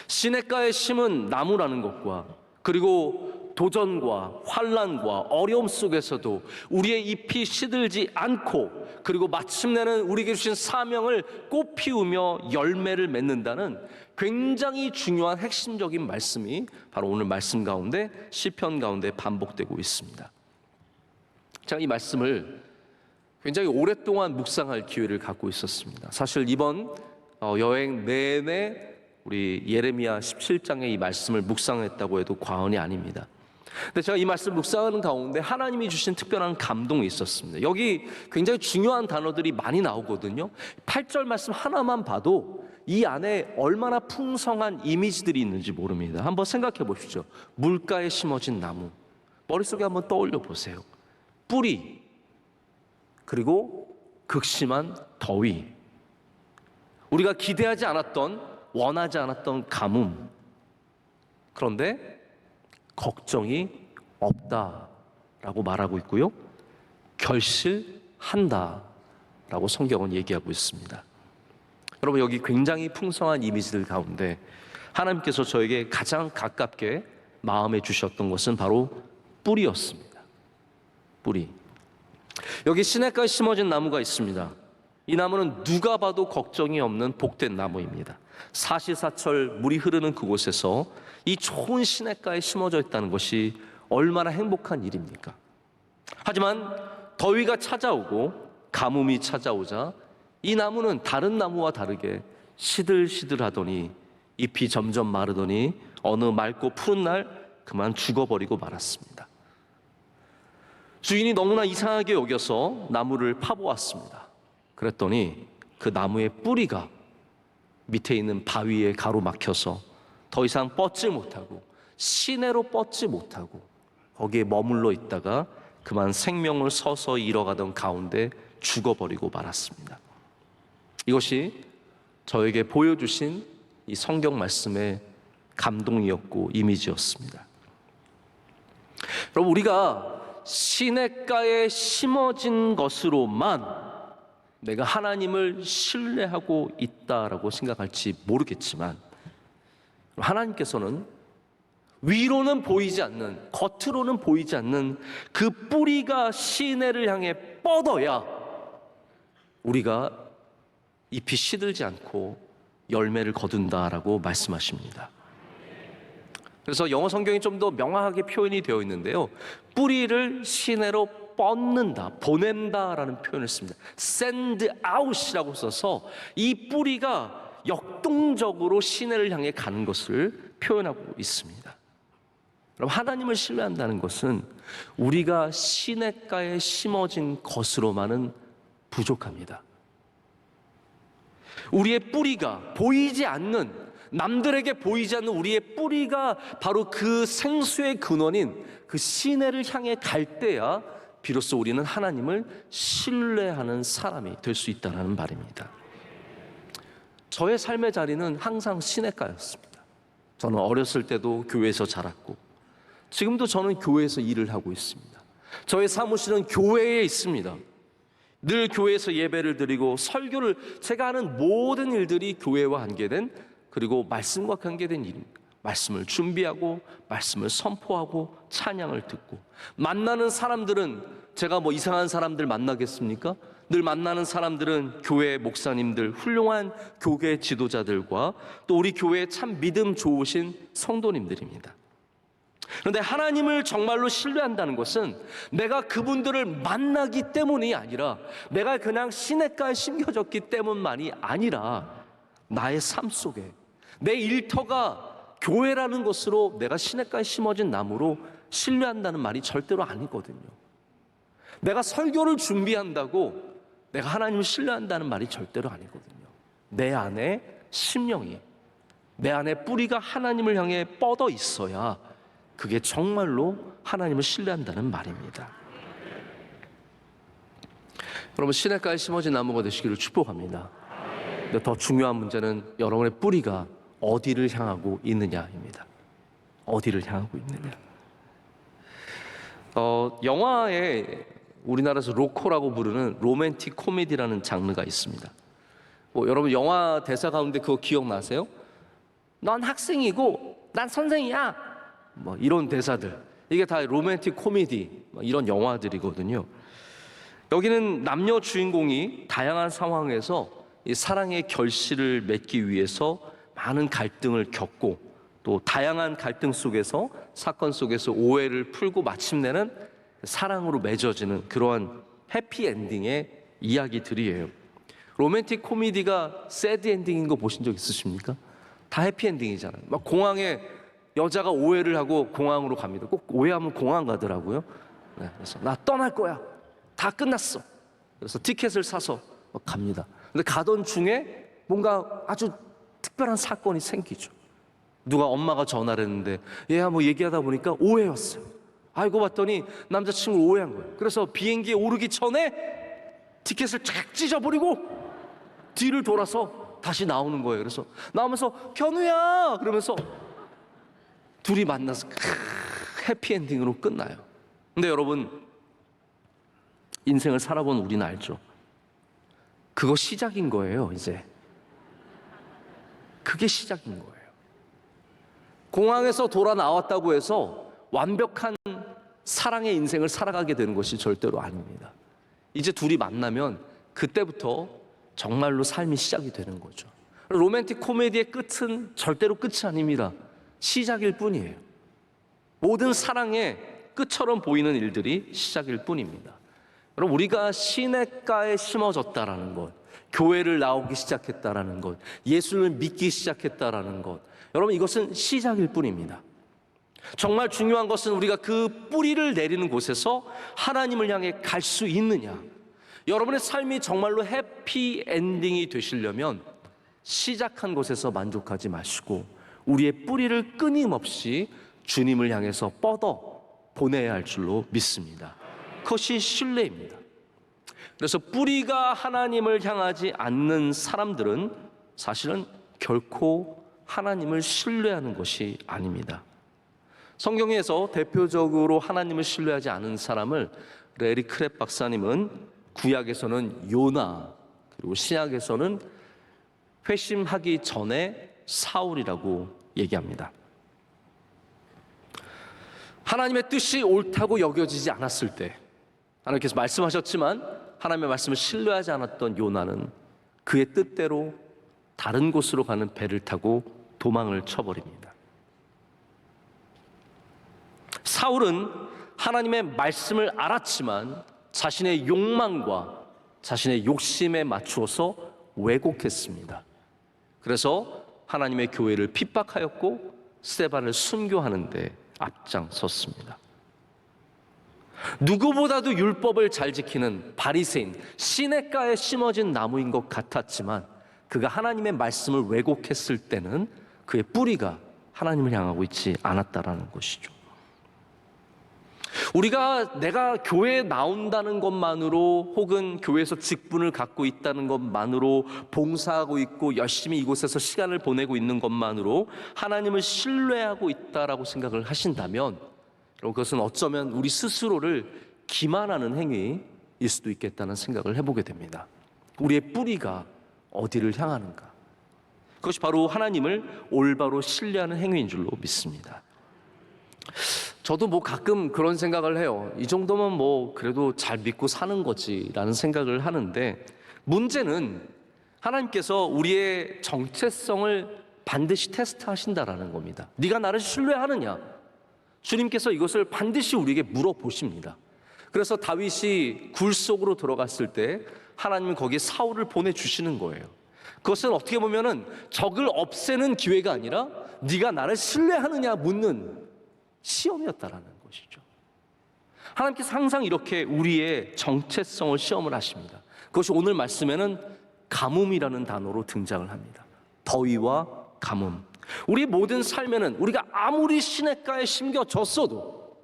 E: 시냇가에 심은 나무라는 것과 그리고 도전과 환난과 어려움 속에서도 우리의 잎이 시들지 않고 그리고 마침내는 우리에게 주신 사명을 꽃피우며 열매를 맺는다는 굉장히 중요한 핵심적인 말씀이 바로 오늘 말씀 가운데 시편 가운데 반복되고 있습니다. 제가 이 말씀을 굉장히 오랫동안 묵상할 기회를 갖고 있었습니다. 사실 이번 여행 내내 우리 예레미야 17장의 이 말씀을 묵상했다고 해도 과언이 아닙니다. 근데 제가 이 말씀 묵상하는 가운데 하나님이 주신 특별한 감동이 있었습니다. 여기 굉장히 중요한 단어들이 많이 나오거든요. 8절 말씀 하나만 봐도 이 안에 얼마나 풍성한 이미지들이 있는지 모릅니다. 한번 생각해 보십시오. 물가에 심어진 나무, 머릿속에 한번 떠올려 보세요. 뿌리, 그리고 극심한 더위, 우리가 기대하지 않았던, 원하지 않았던 가뭄, 그런데 걱정이 없다라고 말하고 있고요, 결실한다라고 성경은 얘기하고 있습니다. 여러분, 여기 굉장히 풍성한 이미지들 가운데 하나님께서 저에게 가장 가깝게 마음에 주셨던 것은 바로 뿌리였습니다. 뿌리. 여기 시냇가에 심어진 나무가 있습니다. 이 나무는 누가 봐도 걱정이 없는 복된 나무입니다. 사시사철 물이 흐르는 그곳에서 이 좋은 시냇가에 심어져 있다는 것이 얼마나 행복한 일입니까? 하지만 더위가 찾아오고 가뭄이 찾아오자 이 나무는 다른 나무와 다르게 시들시들하더니 잎이 점점 마르더니 어느 맑고 푸른 날 그만 죽어버리고 말았습니다. 주인이 너무나 이상하게 여겨서 나무를 파보았습니다. 그랬더니 그 나무의 뿌리가 밑에 있는 바위에 가로막혀서 더 이상 뻗지 못하고 시내로 뻗지 못하고 거기에 머물러 있다가 그만 생명을 서서히 잃어가던 가운데 죽어버리고 말았습니다. 이것이 저에게 보여주신 이 성경 말씀의 감동이었고 이미지였습니다. 여러분, 우리가 시냇가에 심어진 것으로만 내가 하나님을 신뢰하고 있다라고 생각할지 모르겠지만 하나님께서는 위로는 보이지 않는, 겉으로는 보이지 않는 그 뿌리가 시내를 향해 뻗어야 우리가 잎이 시들지 않고 열매를 거둔다라고 말씀하십니다. 그래서 영어 성경이 좀 더 명확하게 표현이 되어 있는데요, 뿌리를 시내로 뻗는다, 보낸다라는 표현을 씁니다. send out이라고 써서 이 뿌리가 역동적으로 시내를 향해 가는 것을 표현하고 있습니다. 그럼 하나님을 신뢰한다는 것은 우리가 시냇가에 심어진 것으로만은 부족합니다. 우리의 뿌리가 보이지 않는, 남들에게 보이지 않는 우리의 뿌리가 바로 그 생수의 근원인 그 시내를 향해 갈 때야 비로소 우리는 하나님을 신뢰하는 사람이 될 수 있다는 말입니다. 저의 삶의 자리는 항상 시냇가였습니다. 저는 어렸을 때도 교회에서 자랐고 지금도 저는 교회에서 일을 하고 있습니다. 저의 사무실은 교회에 있습니다. 늘 교회에서 예배를 드리고 설교를, 제가 하는 모든 일들이 교회와 관계된, 그리고 말씀과 관계된 일입니다. 말씀을 준비하고 말씀을 선포하고 찬양을 듣고, 만나는 사람들은 제가 뭐 이상한 사람들 만나겠습니까? 늘 만나는 사람들은 교회 목사님들, 훌륭한 교계 지도자들과 또 우리 교회에 참 믿음 좋으신 성도님들입니다. 그런데 하나님을 정말로 신뢰한다는 것은 내가 그분들을 만나기 때문이 아니라, 내가 그냥 시냇가에 심겨졌기 때문만이 아니라, 나의 삶 속에 내 일터가 교회라는 것으로 내가 시냇가에 심어진 나무로 신뢰한다는 말이 절대로 아니거든요. 내가 설교를 준비한다고 내가 하나님을 신뢰한다는 말이 절대로 아니거든요. 내 안에 심령이, 내 안에 뿌리가 하나님을 향해 뻗어 있어야 그게 정말로 하나님을 신뢰한다는 말입니다. 여러분, 시냇가에 심어진 나무가 되시기를 축복합니다. 근데 더 중요한 문제는 여러분의 뿌리가 어디를 향하고 있느냐입니다. 어디를 향하고 있느냐. 영화에 우리나라에서 로코라고 부르는 로맨틱 코미디라는 장르가 있습니다. 여러분 영화 대사 가운데 그거 기억나세요? 넌 학생이고 난 선생이야. 이런 대사들. 이게 다 로맨틱 코미디, 이런 영화들이거든요. 여기는 남녀 주인공이 다양한 상황에서 이 사랑의 결실을 맺기 위해서 많은 갈등을 겪고, 또 다양한 갈등 속에서, 사건 속에서 오해를 풀고 마침내는 사랑으로 맺어지는 그러한 해피엔딩의 이야기들이에요. 로맨틱 코미디가 새드 엔딩인 거 보신 적 있으십니까? 다 해피엔딩이잖아요. 막 공항에 여자가 오해를 하고 공항으로 갑니다. 꼭 오해하면 공항 가더라고요. 네, 그래서 나 떠날 거야. 다 끝났어. 그래서 티켓을 사서 갑니다. 근데 가던 중에 뭔가 아주 특별한 사건이 생기죠. 누가 엄마가 전화를 했는데 얘야 뭐 얘기하다 보니까 오해였어요. 알고 봤더니 남자친구 오해한 거예요. 그래서 비행기에 오르기 전에 티켓을 쫙 찢어버리고 뒤를 돌아서 다시 나오는 거예요. 그래서 나오면서 견우야 그러면서 둘이 만나서 해피엔딩으로 끝나요. 근데 여러분, 인생을 살아본 우리는 알죠. 그거 시작인 거예요. 이제 그게 시작인 거예요. 공항에서 돌아 나왔다고 해서 완벽한 사랑의 인생을 살아가게 되는 것이 절대로 아닙니다. 이제 둘이 만나면 그때부터 정말로 삶이 시작이 되는 거죠. 로맨틱 코미디의 끝은 절대로 끝이 아닙니다. 시작일 뿐이에요. 모든 사랑의 끝처럼 보이는 일들이 시작일 뿐입니다. 여러분, 우리가 시냇가에 심어졌다라는 것, 교회를 나오기 시작했다라는 것, 예수를 믿기 시작했다라는 것, 여러분 이것은 시작일 뿐입니다. 정말 중요한 것은 우리가 그 뿌리를 내리는 곳에서 하나님을 향해 갈 수 있느냐. 여러분의 삶이 정말로 해피엔딩이 되시려면 시작한 곳에서 만족하지 마시고 우리의 뿌리를 끊임없이 주님을 향해서 뻗어 보내야 할 줄로 믿습니다. 그것이 신뢰입니다. 그래서 뿌리가 하나님을 향하지 않는 사람들은 사실은 결코 하나님을 신뢰하는 것이 아닙니다. 성경에서 대표적으로 하나님을 신뢰하지 않은 사람을 레리 크랩 박사님은 구약에서는 요나, 그리고 신약에서는 회심하기 전에 사울이라고 얘기합니다. 하나님의 뜻이 옳다고 여겨지지 않았을 때, 하나님께서 말씀하셨지만 하나님의 말씀을 신뢰하지 않았던 요나는 그의 뜻대로 다른 곳으로 가는 배를 타고 도망을 쳐버립니다. 사울은 하나님의 말씀을 알았지만 자신의 욕망과 자신의 욕심에 맞추어서 왜곡했습니다. 그래서 하나님의 교회를 핍박하였고 스데반을 순교하는 데 앞장섰습니다. 누구보다도 율법을 잘 지키는 바리새인, 시냇가에 심어진 나무인 것 같았지만 그가 하나님의 말씀을 왜곡했을 때는 그의 뿌리가 하나님을 향하고 있지 않았다라는 것이죠. 내가 교회에 나온다는 것만으로 혹은 교회에서 직분을 갖고 있다는 것만으로 봉사하고 있고 열심히 이곳에서 시간을 보내고 있는 것만으로 하나님을 신뢰하고 있다라고 생각을 하신다면 그것은 어쩌면 우리 스스로를 기만하는 행위일 수도 있겠다는 생각을 해보게 됩니다. 우리의 뿌리가 어디를 향하는가? 그것이 바로 하나님을 올바로 신뢰하는 행위인 줄로 믿습니다. 저도 가끔 그런 생각을 해요. 이 정도면 그래도 잘 믿고 사는 거지라는 생각을 하는데, 문제는 하나님께서 우리의 정체성을 반드시 테스트하신다라는 겁니다. 네가 나를 신뢰하느냐? 주님께서 이것을 반드시 우리에게 물어보십니다. 그래서 다윗이 굴 속으로 들어갔을 때 하나님은 거기에 사울을 보내주시는 거예요. 그것은 어떻게 보면은 적을 없애는 기회가 아니라 네가 나를 신뢰하느냐 묻는 시험이었다라는 것이죠. 하나님께서 항상 이렇게 우리의 정체성을 시험을 하십니다. 그것이 오늘 말씀에는 가뭄이라는 단어로 등장을 합니다. 더위와 가뭄. 우리 모든 삶에는 우리가 아무리 시냇가에 심겨졌어도,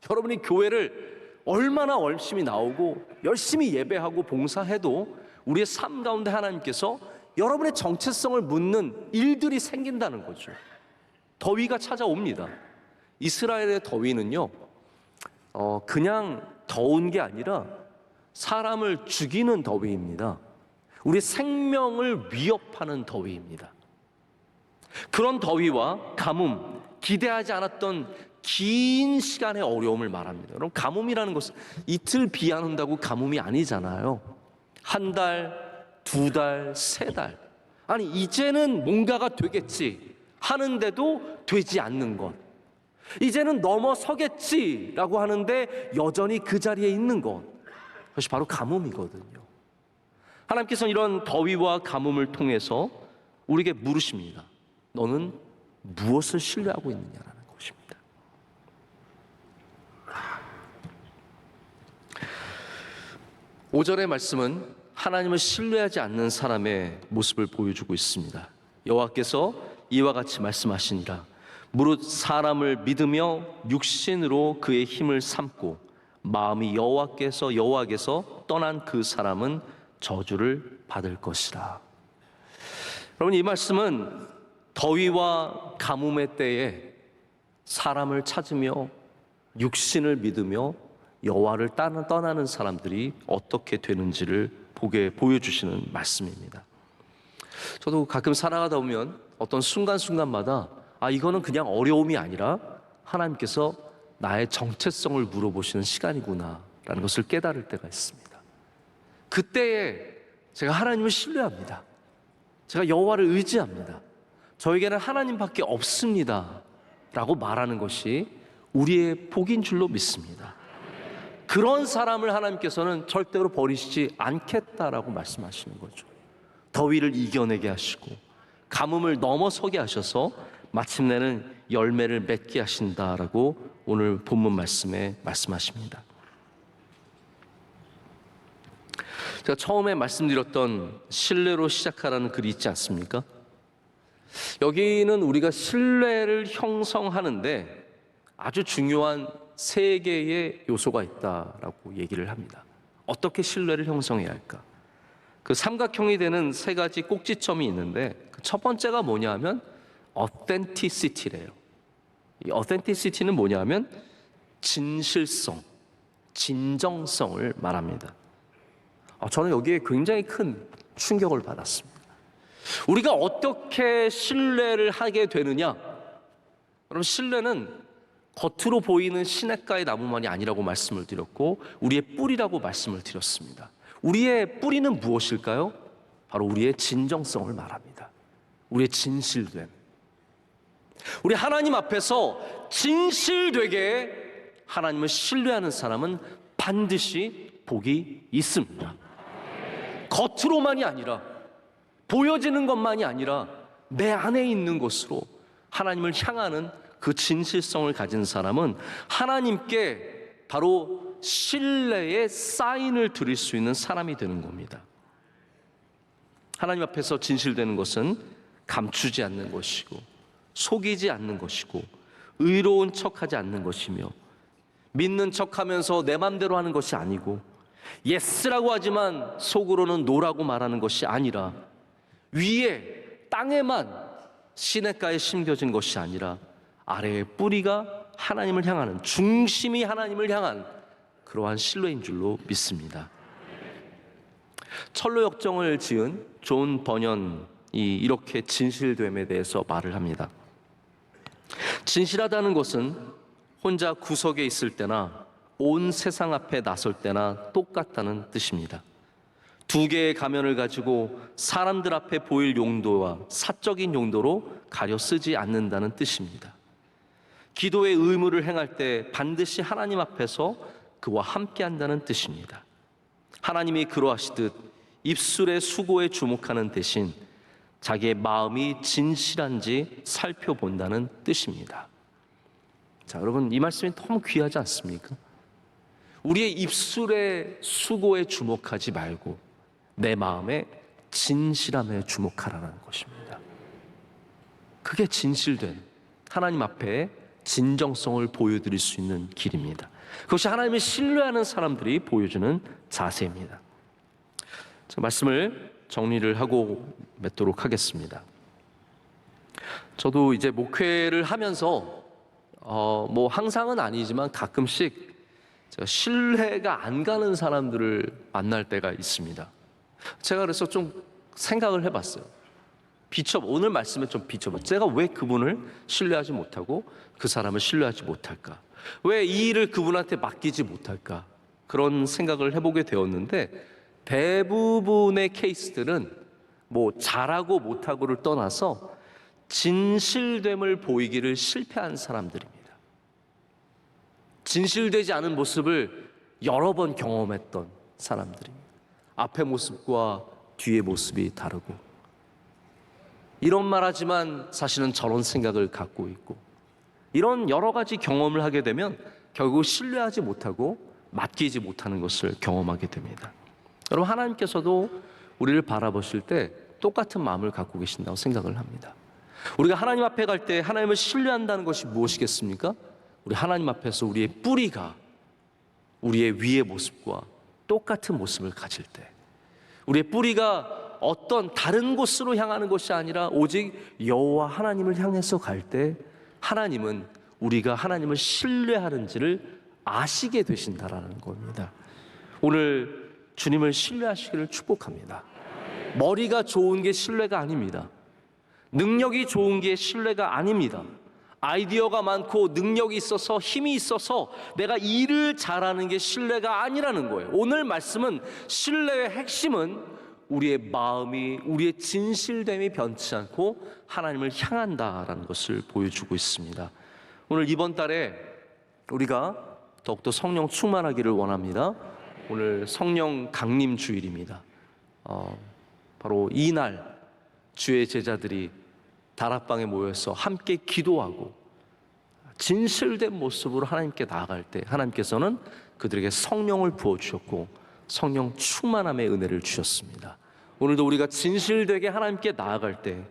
E: 여러분이 교회를 얼마나 열심히 나오고 열심히 예배하고 봉사해도 우리의 삶 가운데 하나님께서 여러분의 정체성을 묻는 일들이 생긴다는 거죠. 더위가 찾아옵니다. 이스라엘의 더위는요, 그냥 더운 게 아니라 사람을 죽이는 더위입니다. 우리 생명을 위협하는 더위입니다. 그런 더위와 가뭄, 기대하지 않았던 긴 시간의 어려움을 말합니다. 그럼 가뭄이라는 것은 이틀 비 안 온다고 가뭄이 아니잖아요. 한 달, 두 달, 세 달. 아니, 이제는 뭔가가 되겠지 하는데도 되지 않는 것. 이제는 넘어서겠지라고 하는데 여전히 그 자리에 있는 것. 그것이 바로 가뭄이거든요. 하나님께서는 이런 더위와 가뭄을 통해서 우리에게 물으십니다. 너는 무엇을 신뢰하고 있느냐라는 것입니다. 5절의 말씀은 하나님을 신뢰하지 않는 사람의 모습을 보여주고 있습니다. 여호와께서 이와 같이 말씀하시니라. 무릇 사람을 믿으며 육신으로 그의 힘을 삼고 마음이 여호와께서 떠난 그 사람은 저주를 받을 것이라. 여러분, 이 말씀은 더위와 가뭄의 때에 사람을 찾으며 육신을 믿으며 여호와를 떠나는 사람들이 어떻게 되는지를 보여주시는 말씀입니다. 저도 가끔 살아가다 보면 어떤 순간순간마다 이거는 그냥 어려움이 아니라 하나님께서 나의 정체성을 물어보시는 시간이구나 라는 것을 깨달을 때가 있습니다. 그때에 제가 하나님을 신뢰합니다. 제가 여호와를 의지합니다. 저에게는 하나님밖에 없습니다 라고 말하는 것이 우리의 복인 줄로 믿습니다. 그런 사람을 하나님께서는 절대로 버리시지 않겠다라고 말씀하시는 거죠. 더위를 이겨내게 하시고 가뭄을 넘어서게 하셔서 마침내는 열매를 맺게 하신다라고 오늘 본문 말씀에 말씀하십니다. 제가 처음에 말씀드렸던 신뢰로 시작하라는 글이 있지 않습니까? 여기는 우리가 신뢰를 형성하는데 아주 중요한 세 개의 요소가 있다라고 얘기를 합니다. 어떻게 신뢰를 형성해야 할까? 그 삼각형이 되는 세 가지 꼭지점이 있는데 그 첫 번째가 뭐냐 하면 authenticity래요. 이 authenticity는 뭐냐 하면 진실성, 진정성을 말합니다. 저는 여기에 굉장히 큰 충격을 받았습니다. 우리가 어떻게 신뢰를 하게 되느냐? 그럼 신뢰는 겉으로 보이는 시냇가의 나무만이 아니라고 말씀을 드렸고 우리의 뿌리라고 말씀을 드렸습니다. 우리의 뿌리는 무엇일까요? 바로 우리의 진정성을 말합니다. 우리의 진실됨. 우리 하나님 앞에서 진실되게 하나님을 신뢰하는 사람은 반드시 복이 있습니다. 겉으로만이 아니라 보여지는 것만이 아니라 내 안에 있는 것으로 하나님을 향하는 그 진실성을 가진 사람은 하나님께 바로 신뢰의 사인을 드릴 수 있는 사람이 되는 겁니다. 하나님 앞에서 진실되는 것은 감추지 않는 것이고 속이지 않는 것이고 의로운 척하지 않는 것이며 믿는 척하면서 내 맘대로 하는 것이 아니고, 예스라고 하지만 속으로는 노라고 말하는 것이 아니라, 위에 땅에만 시냇가에 심겨진 것이 아니라 아래의 뿌리가 하나님을 향하는, 중심이 하나님을 향한 그러한 신뢰인 줄로 믿습니다. 철로 역정을 지은 존 버년이 이렇게 진실됨에 대해서 말을 합니다. 진실하다는 것은 혼자 구석에 있을 때나 온 세상 앞에 나설 때나 똑같다는 뜻입니다. 두 개의 가면을 가지고 사람들 앞에 보일 용도와 사적인 용도로 가려 쓰지 않는다는 뜻입니다. 기도의 의무를 행할 때 반드시 하나님 앞에서 그와 함께 한다는 뜻입니다. 하나님이 그러하시듯 입술의 수고에 주목하는 대신 자기의 마음이 진실한지 살펴본다는 뜻입니다. 자, 여러분, 이 말씀이 너무 귀하지 않습니까? 우리의 입술의 수고에 주목하지 말고 내 마음의 진실함에 주목하라는 것입니다. 그게 진실된 하나님 앞에 진정성을 보여드릴 수 있는 길입니다. 그것이 하나님을 신뢰하는 사람들이 보여주는 자세입니다. 자, 말씀을 정리를 하고 맺도록 하겠습니다. 저도 이제 목회를 하면서 뭐 항상은 아니지만 가끔씩 제가 신뢰가 안 가는 사람들을 만날 때가 있습니다. 제가 그래서 좀 생각을 해봤어요. 오늘 말씀에 좀 비춰봐. 제가 왜 그분을 신뢰하지 못하고 그 사람을 신뢰하지 못할까? 왜 이 일을 그분한테 맡기지 못할까? 그런 생각을 해보게 되었는데, 대부분의 케이스들은 뭐 잘하고 못하고를 떠나서 진실됨을 보이기를 실패한 사람들입니다. 진실되지 않은 모습을 여러 번 경험했던 사람들입니다. 앞의 모습과 뒤의 모습이 다르고, 이런 말하지만 사실은 저런 생각을 갖고 있고, 이런 여러 가지 경험을 하게 되면 결국 신뢰하지 못하고 맡기지 못하는 것을 경험하게 됩니다. 여러분, 하나님께서도 우리를 바라보실 때 똑같은 마음을 갖고 계신다고 생각을 합니다. 우리가 하나님 앞에 갈 때 하나님을 신뢰한다는 것이 무엇이겠습니까? 우리 하나님 앞에서 우리의 뿌리가 우리의 위의 모습과 똑같은 모습을 가질 때, 우리의 뿌리가 어떤 다른 곳으로 향하는 것이 아니라 오직 여호와 하나님을 향해서 갈 때, 하나님은 우리가 하나님을 신뢰하는지를 아시게 되신다라는 겁니다. 오늘 주님을 신뢰하시기를 축복합니다. 머리가 좋은 게 신뢰가 아닙니다. 능력이 좋은 게 신뢰가 아닙니다. 아이디어가 많고 능력이 있어서 힘이 있어서 내가 일을 잘하는 게 신뢰가 아니라는 거예요. 오늘 말씀은 신뢰의 핵심은 우리의 마음이, 우리의 진실됨이 변치 않고 하나님을 향한다라는 것을 보여주고 있습니다. 오늘 이번 달에 우리가 더욱더 성령 충만하기를 원합니다. 오늘 성령 강림 주일입니다. 바로 이날 주의 제자들이 다락방에 모여서 함께 기도하고 진실된 모습으로 하나님께 나아갈 때, 하나님께서는 그들에게 성령을 부어주셨고 성령 충만함의 은혜를 주셨습니다. 오늘도 우리가 진실되게 하나님께 나아갈 때,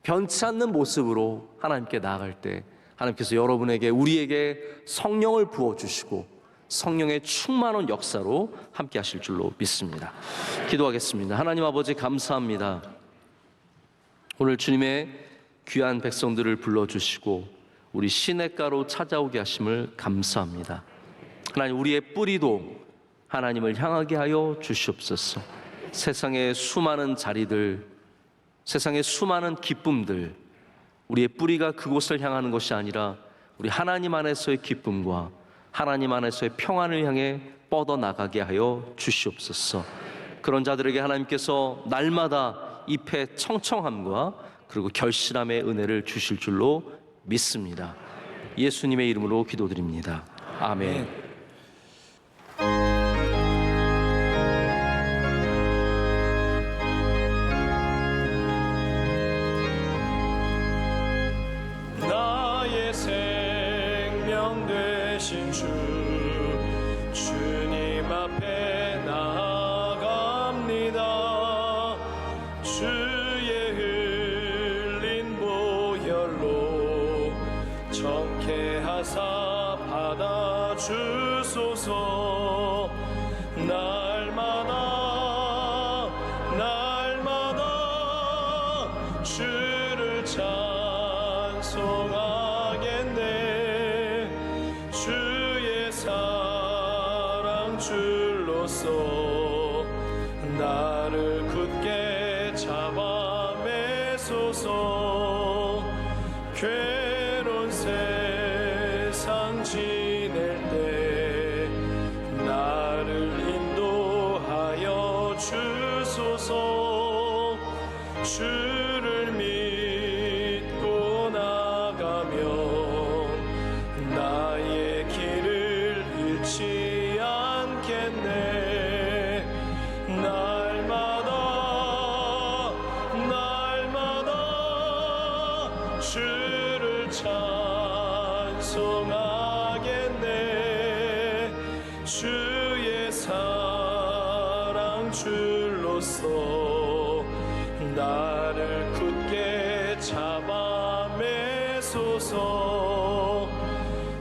E: 변치 않는 모습으로 하나님께 나아갈 때, 하나님께서 여러분에게, 우리에게 성령을 부어주시고 성령의 충만한 역사로 함께 하실 줄로 믿습니다. 기도하겠습니다. 하나님 아버지, 감사합니다. 오늘 주님의 귀한 백성들을 불러주시고 우리 시냇가로 찾아오게 하심을 감사합니다. 하나님, 우리의 뿌리도 하나님을 향하게 하여 주시옵소서. 세상의 수많은 자리들, 세상의 수많은 기쁨들, 우리의 뿌리가 그곳을 향하는 것이 아니라 우리 하나님 안에서의 기쁨과 하나님 안에서의 평안을 향해 뻗어나가게 하여 주시옵소서. 그런 자들에게 하나님께서 날마다 잎의 청청함과 그리고 결실함의 은혜를 주실 줄로 믿습니다. 예수님의 이름으로 기도드립니다. 아멘.
A: 나의 생명 되신 주, 주님 앞에 나아갑니다. 주의 흘린 보혈로 정케 하사 받아주소서. 날마다 주를 찬송하겠네. 주의 사랑 줄로서 나를 굳게 잡아 매소서. 괴로운 세상 지낼 때 나를 인도하여 주소서. 주를 믿고 나가면 나의 길을 잃지 않겠네. 날마다 주를 찬송하겠네. 주의 사랑 줄로서 나를 굳게 잡아 매소서.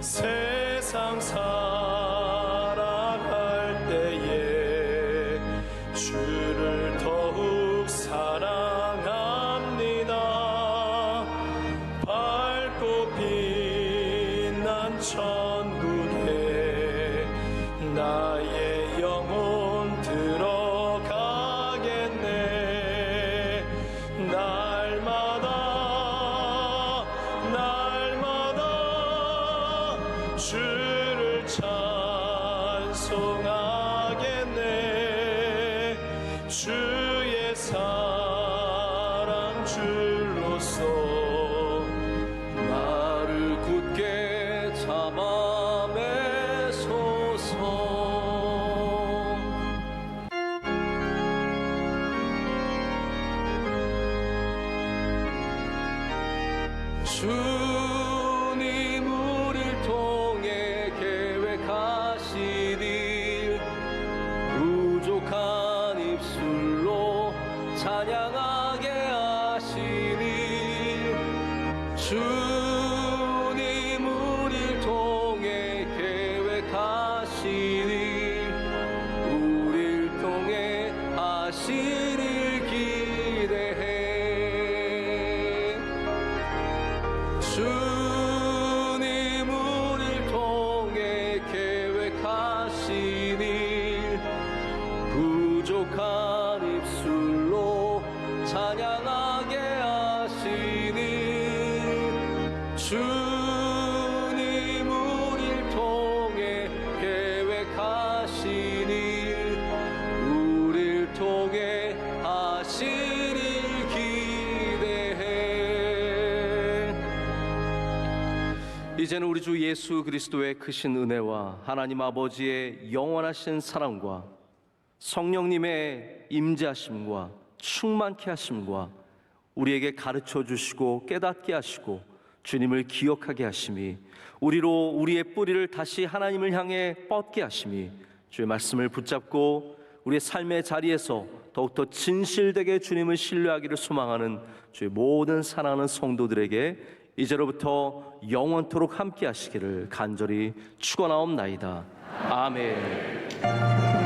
A: 세상 살아갈 때에 주를 더욱 사랑합니다. 밝고 빛난 천국에 나의 영혼 들어가겠네. 날마다 주를 찬송하겠네. 주의 사랑 줄로서
E: 나를 굳게 잡아 매소서. 주님 우릴 통해 계획하신 일 부족한 입술로 찬양하게 하시니. 주님 우릴 통해 계획하신 일 우릴 통해 하신 일 기대해. 주님 우릴 통해 계획하신 일 부족한 입술로 찬양하게 하시니. 주님 우릴 통해 계획하신 일 우릴 통해 하신 일 기대해. 이제는 우리 주 예수 그리스도의 크신 은혜와 하나님 아버지의 영원하신 사랑과 성령님의 임재하심과 충만케 하심과 우리에게 가르쳐 주시고 깨닫게 하시고 주님을 기억하게 하심이 우리로 우리의 뿌리를 다시 하나님을 향해 뻗게 하심이 주의 말씀을 붙잡고 우리의 삶의 자리에서 더욱더 진실되게 주님을 신뢰하기를 소망하는 주의 모든 사랑하는 성도들에게 이제로부터 영원토록 함께 하시기를 간절히 축원하옵나이다. 아멘.